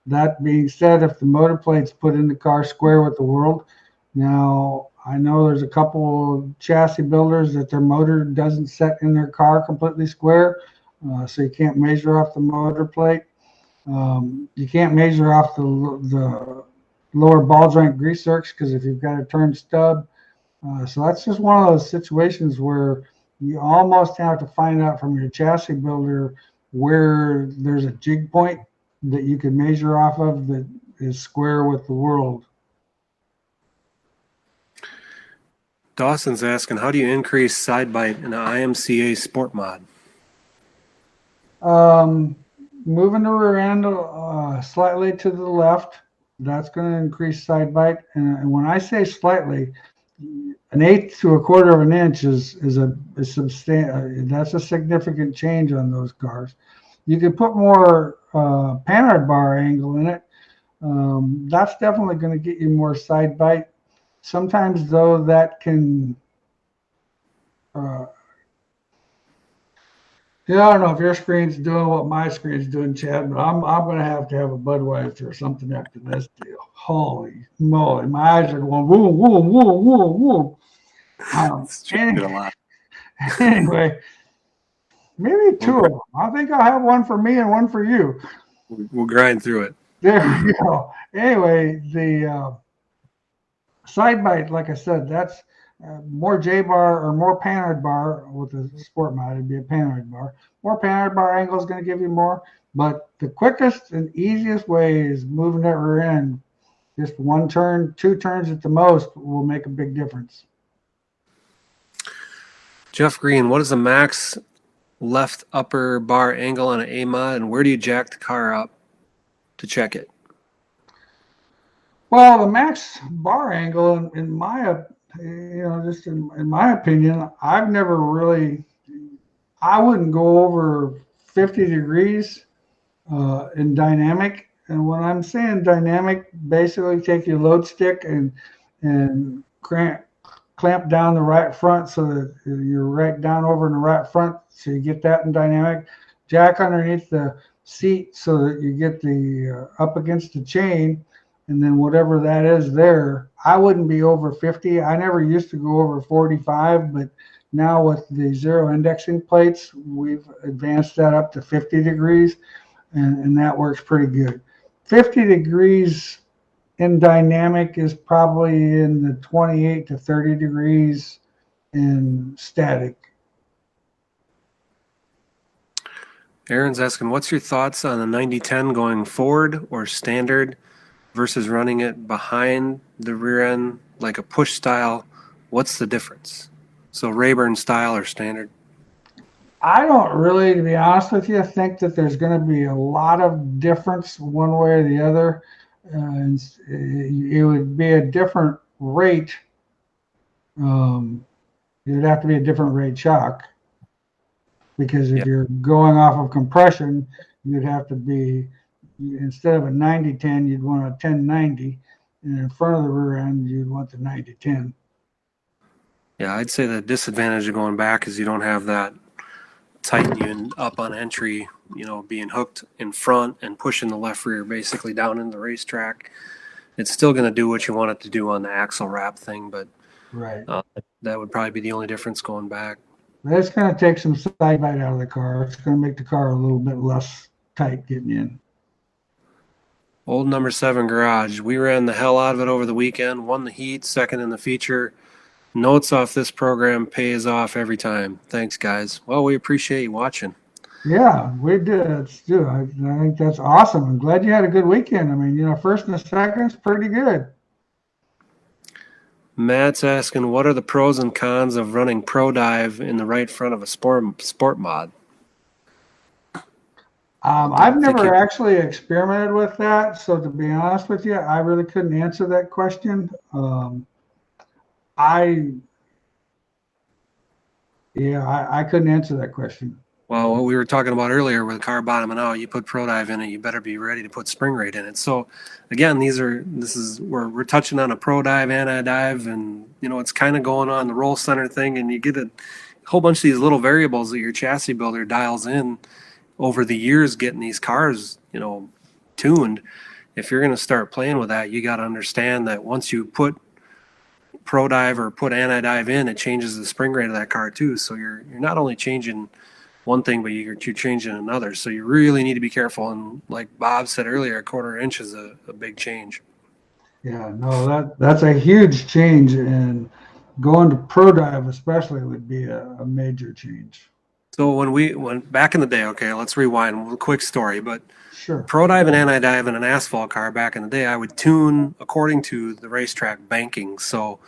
Speaker 1: That being said, if the motor plate's put in the car square with the world, now I know there's a couple of chassis builders that their motor doesn't set in their car completely square, so you can't measure off the motor plate. You can't measure off the lower ball joint grease zerks because if you've got a turned stub. So that's just one of those situations where you almost have to find out from your chassis builder where there's a jig point that you can measure off of that is square with the world.
Speaker 2: Dawson's asking, how do you increase side bite in an IMCA sport mod?
Speaker 1: Moving the rear end slightly to the left, that's going to increase side bite. And when I say slightly, an eighth to a quarter of an inch is substantial. That's a significant change on those cars. You can put more panhard bar angle in it. That's definitely going to get you more side bite. Sometimes, though, that can yeah, I don't know if your screen's doing what my screen's doing, Chad, but I'm going to have a Budweiser or something after this deal. Holy moly, my eyes are going whoa, whoa, whoa, whoa, whoa. Anyway, maybe two of them. I think I'll have one for me and one for you.
Speaker 2: We'll grind through it.
Speaker 1: There we go. Anyway, the side bite, like I said, that's more J-bar or more panhard bar with the sport mod. It'd be a panhard bar. More panhard bar angle is going to give you more, but the quickest and easiest way is moving that rear end. Just one turn, two turns at the most will make a big difference.
Speaker 2: Jeff Green, what is the max left upper bar angle on an A mod, and where do you jack the car up to check it?
Speaker 1: Well, the max bar angle, in my opinion, I've never really. I wouldn't go over 50 degrees in dynamic, and when I'm saying dynamic, basically take your load stick and clamp down the right front so that you're right down over in the right front, so you get that in dynamic. Jack underneath the seat so that you get the up against the chain, and then whatever that is there. I wouldn't be over 50. I never used to go over 45, but now with the zero indexing plates, we've advanced that up to 50 degrees, and that works pretty good. 50 degrees in dynamic is probably in the 28 to 30 degrees in static.
Speaker 2: Aaron's asking, what's your thoughts on a 90-10 going forward or standard versus running it behind the rear end like a push style? What's the difference? So Rayburn style or standard?
Speaker 1: I don't really, to be honest with you, think that there's going to be a lot of difference one way or the other. It would be a different rate. It'd have to be a different rate shock, because if you're going off of compression, you'd have to be, instead of a 90-10, you'd want a 10-90, and in front of the rear end, you'd want the 90-10.
Speaker 2: Yeah, I'd say the disadvantage of going back is you don't have that tighten you up on entry, being hooked in front and pushing the left rear basically down in the racetrack. It's still going to do what you want it to do on the axle wrap thing, but
Speaker 1: right,
Speaker 2: that would probably be the only difference going back.
Speaker 1: That's going to take some side bite out of the car. It's going to make the car a little bit less tight getting in.
Speaker 2: Old number 7 garage. We ran the hell out of it over the weekend, won the heat, second in the feature. Notes off this program pays off every time. Thanks, guys. Well, we appreciate you watching.
Speaker 1: Yeah, we did, too. I think that's awesome. I'm glad you had a good weekend. I mean, first and the second's pretty good.
Speaker 2: Matt's asking, what are the pros and cons of running Pro Dive in the right front of a sport mod?
Speaker 1: I've never actually experimented with that, so to be honest with you, I really couldn't answer that question. I couldn't answer that question.
Speaker 2: Well, what we were talking about earlier with the car bottoming out, you put Pro Dive in it, you better be ready to put spring rate in it. So again, we're touching on a Pro Dive, anti-dive, and it's kind of going on the roll center thing, and you get a whole bunch of these little variables that your chassis builder dials in over the years getting these cars, tuned. If you're going to start playing with that, you got to understand that once you put Pro Dive or put anti-dive in, it changes the spring rate of that car too. So you're not only changing one thing, but you're changing another. So you really need to be careful. And like Bob said earlier, a quarter inch is a big change.
Speaker 1: Yeah, no, that's a huge change, and going to Pro Dive especially would be a major change.
Speaker 2: So when back in the day, okay, let's rewind. A quick story, but
Speaker 1: Sure.
Speaker 2: pro dive and anti dive in an asphalt car back in the day, I would tune according to the racetrack banking. So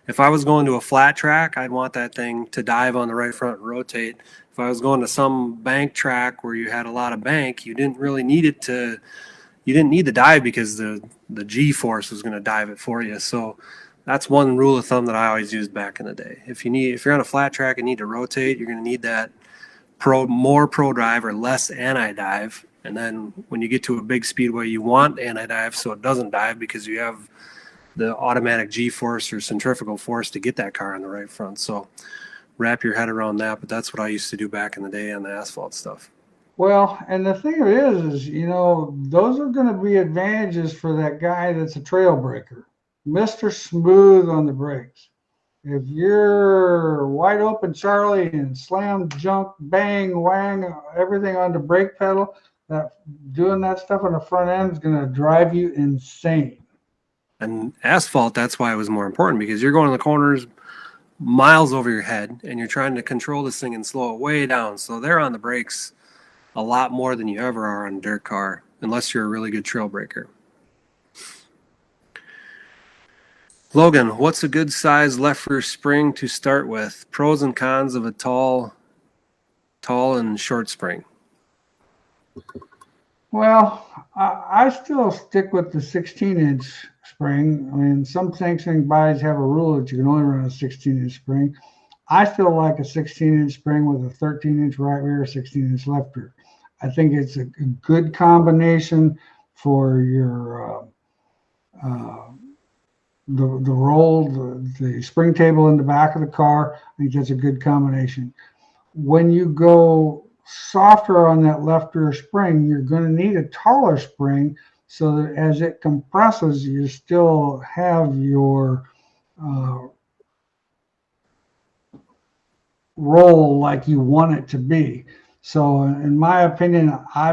Speaker 2: if I was going to a flat track, I'd want that thing to dive on the right front and rotate. If I was going to some bank track where you had a lot of bank, you didn't really need it to. You didn't need the dive because the G force was going to dive it for you. So that's one rule of thumb that I always used back in the day. If you're on a flat track and need to rotate, you're going to need that more pro dive or less anti dive. And then when you get to a big speedway, you want anti dive so it doesn't dive because you have the automatic G force or centrifugal force to get that car on the right front. So wrap your head around that. But that's what I used to do back in the day on the asphalt stuff.
Speaker 1: Well, and the thing of it is, those are going to be advantages for that guy that's a trail breaker, Mr. Smooth on the brakes. If you're wide open Charlie and slam junk, bang, wang, everything on the brake pedal, doing that stuff on the front end is going to drive you insane.
Speaker 2: And asphalt, that's why it was more important, because you're going in the corners miles over your head and you're trying to control this thing and slow it way down. So they're on the brakes a lot more than you ever are on a dirt car, unless you're a really good trail breaker. Logan, what's a good size left rear spring to start with? Pros and cons of a tall and short spring.
Speaker 1: Well, I still stick with the 16-inch spring. I mean, some sanctioning bodies have a rule that you can only run a 16-inch spring. I still like a 16-inch spring with a 13-inch right rear, 16-inch left rear. I think it's a good combination for your the roll, the spring table in the back of the car. I think that's a good combination. When you go softer on that left rear spring, you're going to need a taller spring so that as it compresses, you still have your roll like you want it to be. So in my opinion, I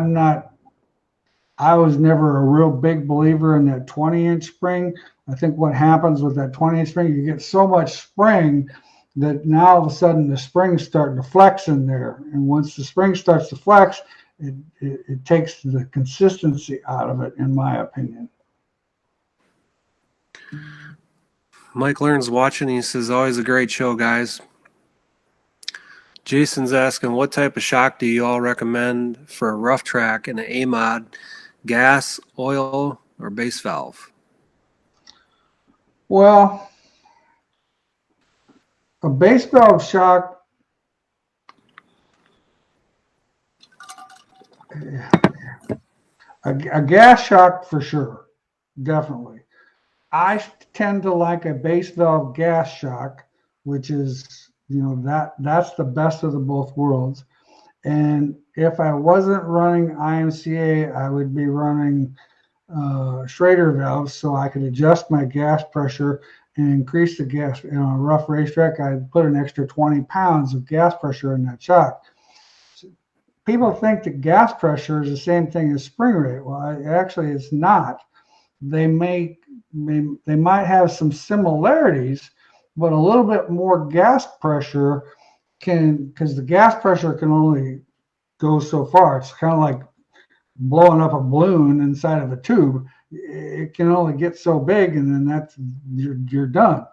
Speaker 1: was never a real big believer in that 20-inch spring. I think what happens with that 20-inch spring, you get so much spring that now all of a sudden the spring's starting to flex in there. And once the spring starts to flex, it takes the consistency out of it, in my opinion.
Speaker 2: Mike Learn's watching. He says, always a great show, guys. Jason's asking, what type of shock do you all recommend for a rough track in an A-mod? Gas, oil, or base valve?
Speaker 1: Well, a base valve shock, a gas shock for sure, definitely. I tend to like a base valve gas shock, which is, that's the best of the both worlds. And if I wasn't running IMCA, I would be running Schrader valves so I could adjust my gas pressure and increase the gas. On a rough racetrack, I'd put an extra 20 pounds of gas pressure in that shock. People think that gas pressure is the same thing as spring rate. Well, actually, it's not. They might have some similarities, but a little bit more gas pressure because the gas pressure can only go so far. It's kind of like blowing up a balloon inside of a tube. It can only get so big, and then you're done,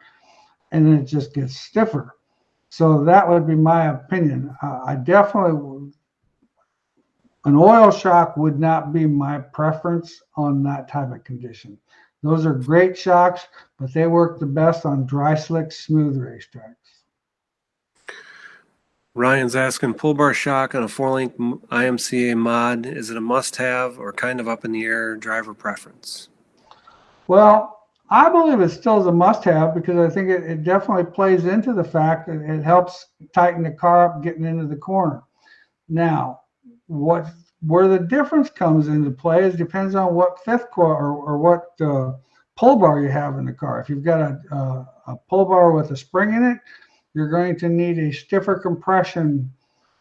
Speaker 1: and then it just gets stiffer. So that would be my opinion. I definitely, an oil shock would not be my preference on that type of condition. Those are great shocks, but they work the best on dry, slick, smooth racetracks.
Speaker 2: Ryan's asking, pull bar shock on a 4-link IMCA mod, is it a must-have or kind of up in the air driver preference?
Speaker 1: Well, I believe it still is a must-have because I think it definitely plays into the fact that it helps tighten the car up getting into the corner. Now, where the difference comes into play is depends on what fifth core or what pull bar you have in the car. If you've got a pull bar with a spring in it, you're going to need a stiffer compression,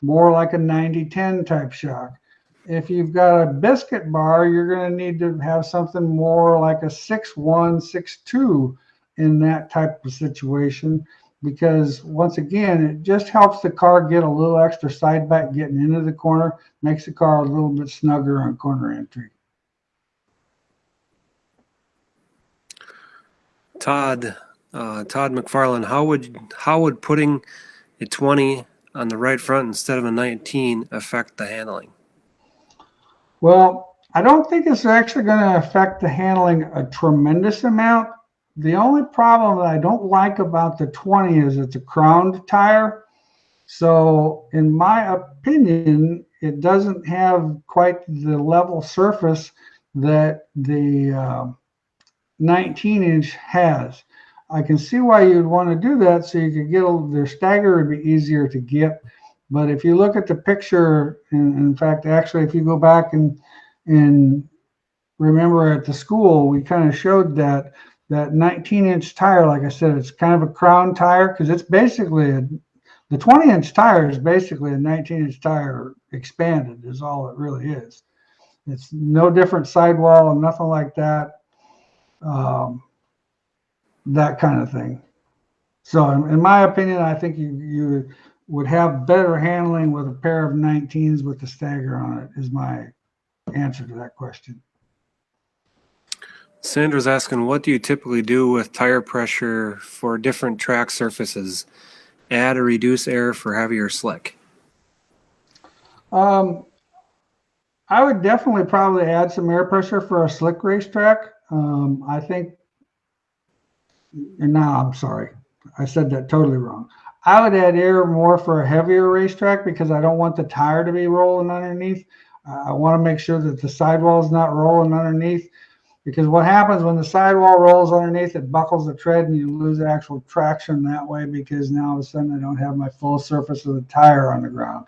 Speaker 1: more like a 90-10 type shock. If you've got a biscuit bar, you're going to need to have something more like a 6-1, 6-2 in that type of situation. because once again, it just helps the car get a little extra side back getting into the corner, makes the car a little bit snugger on corner entry.
Speaker 2: Todd McFarland, how would putting a 20 on the right front instead of a 19 affect the handling?
Speaker 1: Well, I don't think it's actually going to affect the handling a tremendous amount. The only problem that I don't like about the 20 is it's a crowned tire. So in my opinion, it doesn't have quite the level surface that the 19-inch has. I can see why you'd want to do that, so you could get their stagger would be easier to get. But if you look at the picture, and in fact, actually, if you go back and remember at the school, we kind of showed that 19-inch tire. Like I said, it's kind of a crown tire because it's basically the 20-inch tire is basically a 19-inch tire expanded. Is all it really is. It's no different sidewall and nothing like that. That kind of thing. So in my opinion, I think you would have better handling with a pair of 19s with the stagger on it, is my answer to that question.
Speaker 2: Sandra's asking, what do you typically do with tire pressure for different track surfaces? Add or reduce air for heavy or slick?
Speaker 1: I would definitely probably add some air pressure for a slick racetrack. I think, and now I'm sorry, I said that totally wrong. I would add air more for a heavier racetrack because I don't want the tire to be rolling underneath. I want to make sure that the sidewall is not rolling underneath, because what happens when the sidewall rolls underneath, it buckles the tread and you lose actual traction that way, because now all of a sudden I don't have my full surface of the tire on the ground.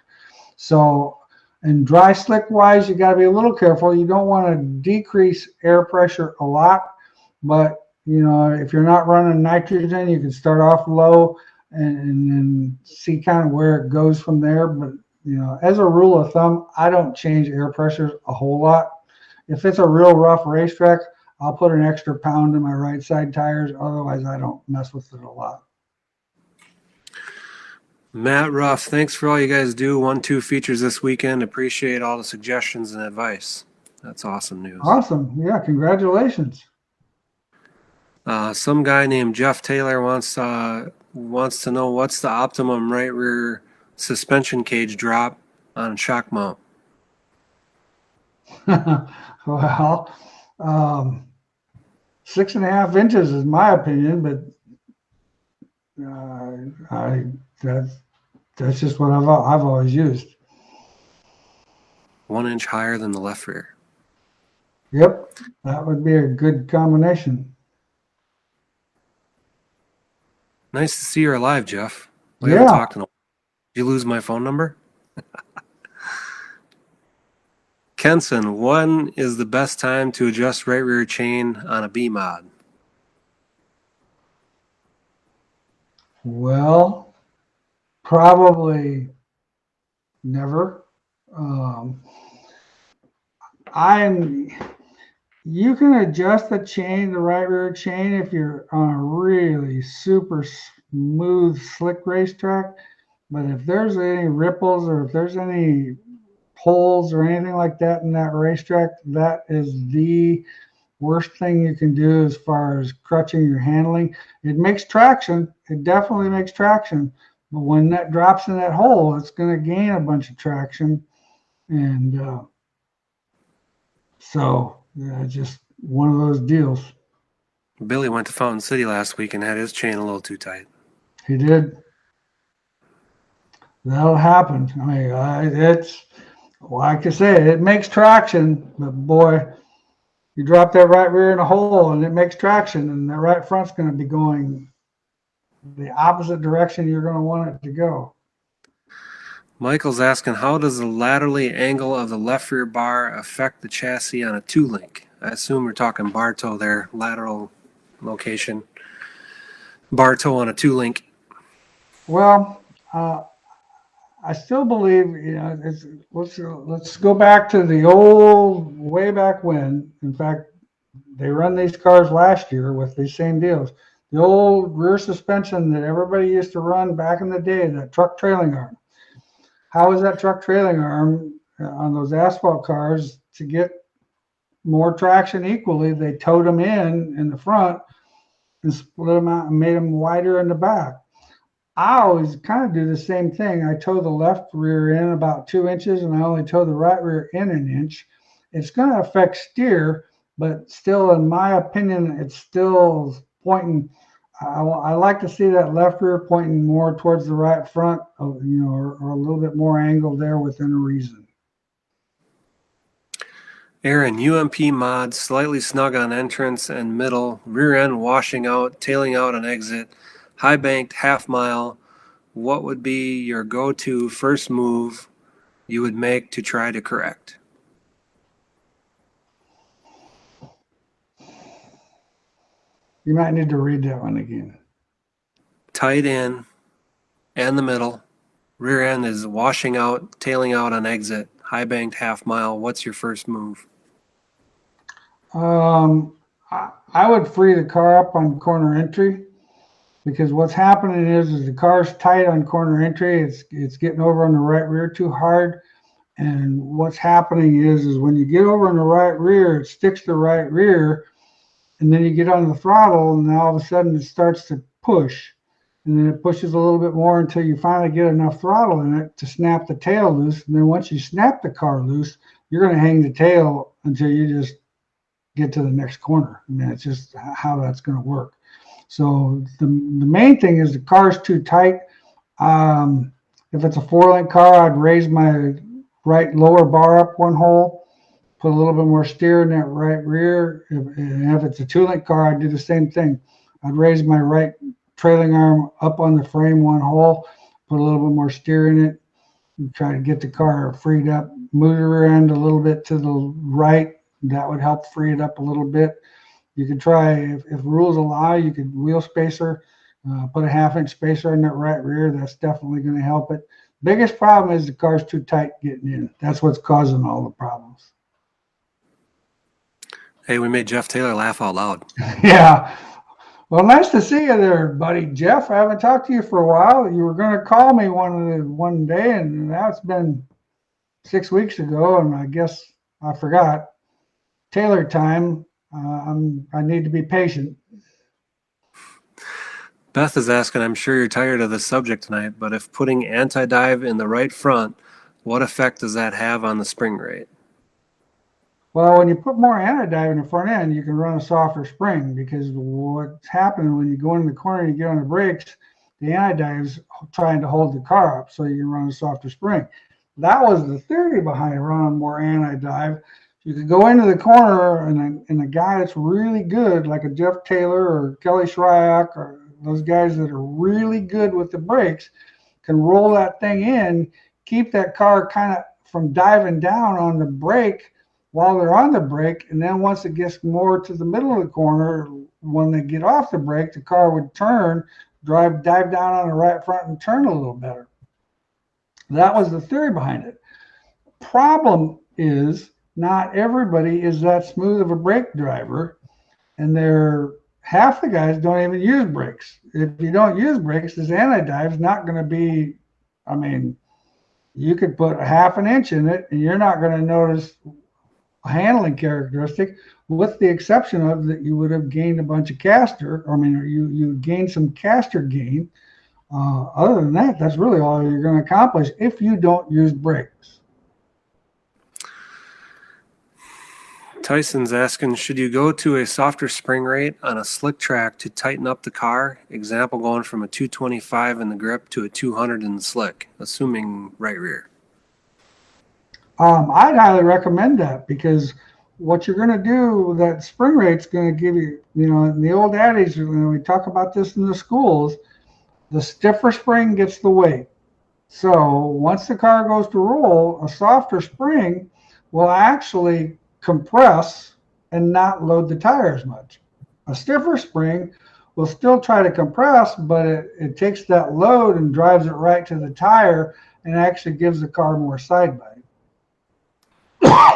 Speaker 1: So, and dry slick wise, you got to be a little careful. You don't want to decrease air pressure a lot, but if you're not running nitrogen, you can start off low and then see kind of where it goes from there. But as a rule of thumb, I don't change air pressures a whole lot. If it's a real rough racetrack, I'll put an extra pound in my right side tires. Otherwise, I don't mess with it a lot.
Speaker 2: Matt Ruff, thanks for all you guys do. 1-2 features this weekend. Appreciate all the suggestions and advice. That's awesome news.
Speaker 1: Awesome. Yeah, congratulations.
Speaker 2: Some guy named Jeff Taylor wants to know what's the optimum right rear suspension cage drop on shock mount.
Speaker 1: Well, 6.5 inches is my opinion, but that's just what I've always used.
Speaker 2: 1 inch higher than the left rear.
Speaker 1: Yep, that would be a good combination.
Speaker 2: Nice to see you're alive, Jeff. We
Speaker 1: Yeah.
Speaker 2: haven't talked in a while. Did you lose my phone number? Kenson, when is the best time to adjust right rear chain on a B mod?
Speaker 1: Well, probably never. You can adjust the chain, the right rear chain, if you're on a really super smooth, slick racetrack. But if there's any ripples or if there's any holes or anything like that in that racetrack, that is the worst thing you can do as far as crutching your handling. It makes traction. It definitely makes traction. But when that drops in that hole, it's going to gain a bunch of traction. And so just one of those deals.
Speaker 2: Billy went to Fountain City last week and had his chain a little too tight.
Speaker 1: He did. That'll happen. I mean, it's, like I say, it makes traction, but boy, you drop that right rear in a hole and it makes traction, and the right front's going to be going the opposite direction you're going to want it to go.
Speaker 2: Michael's asking, how does the laterally angle of the left rear bar affect the chassis on a 2-link? I assume we're talking bar toe there, lateral location. Bar toe on a 2-link.
Speaker 1: Well, I still believe, let's go back to the old, way back when. In fact, they run these cars last year with these same deals. The old rear suspension that everybody used to run back in the day, that truck trailing arm. How is that truck trailing arm on those asphalt cars to get more traction equally? They towed them in the front and split them out and made them wider in the back. I always kind of do the same thing. I tow the left rear in about 2 inches, and I only tow the right rear in 1 inch. It's going to affect steer, but still, in my opinion, it's still pointing. I like to see that left rear pointing more towards the right front, or a little bit more angle there within a reason.
Speaker 2: Aaron, UMP mod, slightly snug on entrance and middle, rear end washing out, tailing out on exit, high banked half mile. What would be your go-to first move you would make to try to correct?
Speaker 1: You might need to read that one again.
Speaker 2: Tight in and the middle. Rear end is washing out, tailing out on exit, high banked half mile. What's your first move?
Speaker 1: I would free the car up on corner entry, because what's happening is the car's tight on corner entry. It's getting over on the right rear too hard. And what's happening is when you get over on the right rear, it sticks the right rear, and then you get on the throttle, and all of a sudden it starts to push. And then it pushes a little bit more until you finally get enough throttle in it to snap the tail loose. And then once you snap the car loose, you're going to hang the tail until you just get to the next corner. I mean, it's just how that's going to work. So the main thing is the car's too tight. If it's a 4-link car, I'd raise my right lower bar up 1 hole, put a little bit more steer in that right rear. If it's a 2-link car, I'd do the same thing. I'd raise my right trailing arm up on the frame 1 hole, put a little bit more steer in it, and try to get the car freed up. Move the rear end a little bit to the right. That would help free it up a little bit. You could try, if rules allow, you could wheel spacer, put a 1/2 inch spacer in that right rear. That's definitely going to help it. Biggest problem is the car's too tight getting in. That's what's causing all the problems.
Speaker 2: Hey, we made Jeff Taylor laugh out loud.
Speaker 1: Yeah. Well, nice to see you there, buddy. Jeff, I haven't talked to you for a while. You were going to call me one day, and now it's been 6 weeks ago, and I guess I forgot. Taylor time. I need to be patient.
Speaker 2: Beth is asking, I'm sure you're tired of this subject tonight, but if putting anti-dive in the right front, what effect does that have on the spring rate?
Speaker 1: Well, when you put more anti-dive in the front end, you can run a softer spring, because what's happening when you go in the corner and you get on the brakes, the anti-dive's trying to hold the car up so you can run a softer spring. That was the theory behind running more anti-dive. You could go into the corner, and a guy that's really good, like a Jeff Taylor or Kelly Shryock, or those guys that are really good with the brakes, can roll that thing in, keep that car kind of from diving down on the brake while they're on the brake. And then once it gets more to the middle of the corner, when they get off the brake, the car would turn, dive down on the right front and turn a little better. That was the theory behind it. Problem is, not everybody is that smooth of a brake driver, and half the guys don't even use brakes. If you don't use brakes, this anti-dive is not going to be, I mean, you could put a 1/2 inch in it and you're not going to notice a handling characteristic, with the exception of that you would have gained a bunch of caster. You gained some caster gain. Other than that, that's really all you're going to accomplish if you don't use brakes.
Speaker 2: Tyson's asking, should you go to a softer spring rate on a slick track to tighten up the car? Example, going from a 225 in the grip to a 200 in the slick, assuming right rear.
Speaker 1: I'd highly recommend that, because what you're going to do, that spring rate's going to give you, in the old adage, we talk about this in the schools, the stiffer spring gets the weight. So once the car goes to roll, a softer spring will actually compress and not load the tire as much. A stiffer spring will still try to compress, but it takes that load and drives it right to the tire and actually gives the car more side bite.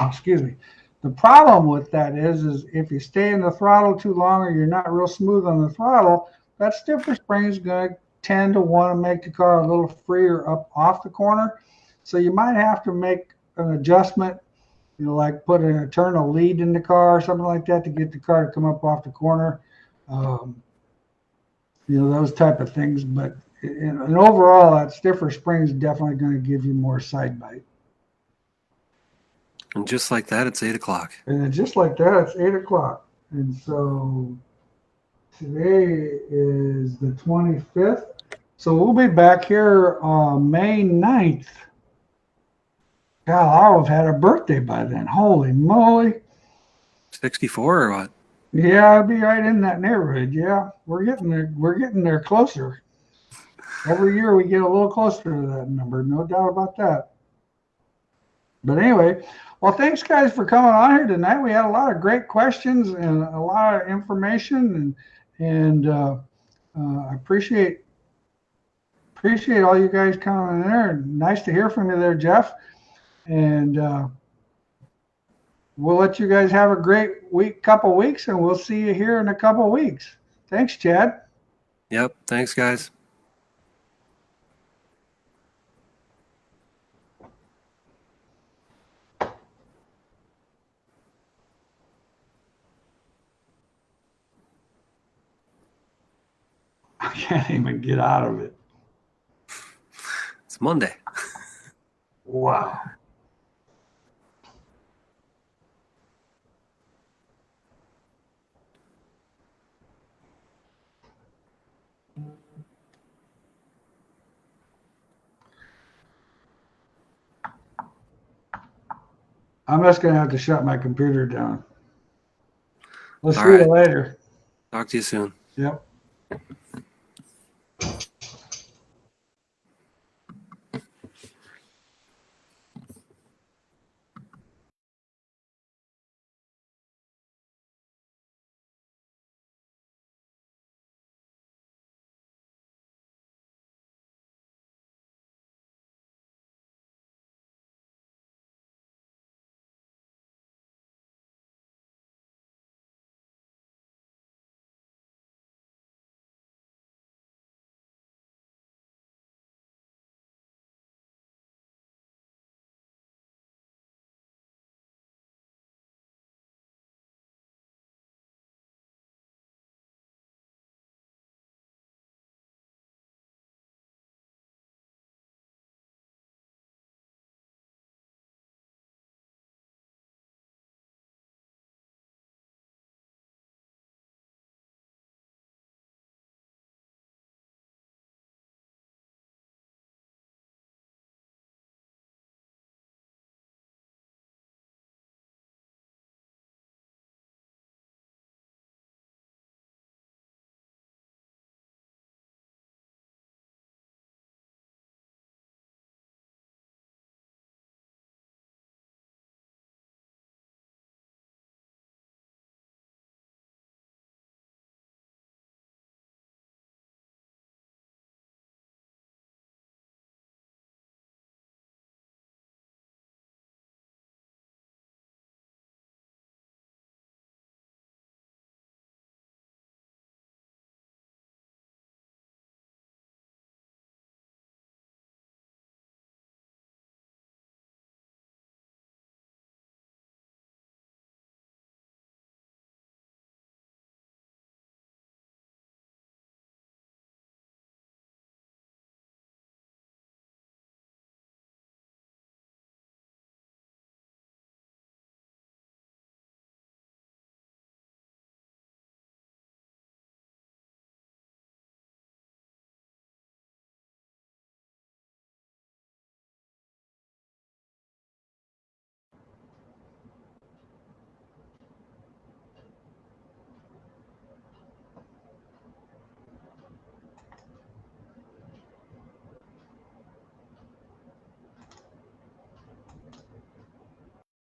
Speaker 1: Excuse me. The problem with that is if you stay in the throttle too long, or you're not real smooth on the throttle, that stiffer spring is going to tend to want to make the car a little freer up off the corner. So you might have to make an adjustment, like put an internal lead in the car or something like that to get the car to come up off the corner. Those type of things. But and overall, that stiffer spring is definitely going to give you more side bite.
Speaker 2: And just like that, it's 8 o'clock.
Speaker 1: And just like that, it's 8 o'clock. And so today is the 25th. So we'll be back here on May 9th. God, I'll have had a birthday by then. Holy moly.
Speaker 2: 64 or what?
Speaker 1: Yeah, I'll be right in that neighborhood. Yeah, we're getting there. We're getting there closer. Every year we get a little closer to that number. No doubt about that. But anyway, well, thanks guys for coming on here tonight. We had a lot of great questions and a lot of information, and I appreciate all you guys coming in there. Nice to hear from you there, Jeff. And we'll let you guys have a great couple weeks, and we'll see you here in a couple weeks. Thanks, Chad.
Speaker 2: Yep. Thanks, guys.
Speaker 1: I can't even get out of it.
Speaker 2: It's Monday.
Speaker 1: Wow. I'm just going to have to shut my computer down. Let's see you later.
Speaker 2: Talk to you soon.
Speaker 1: Yep.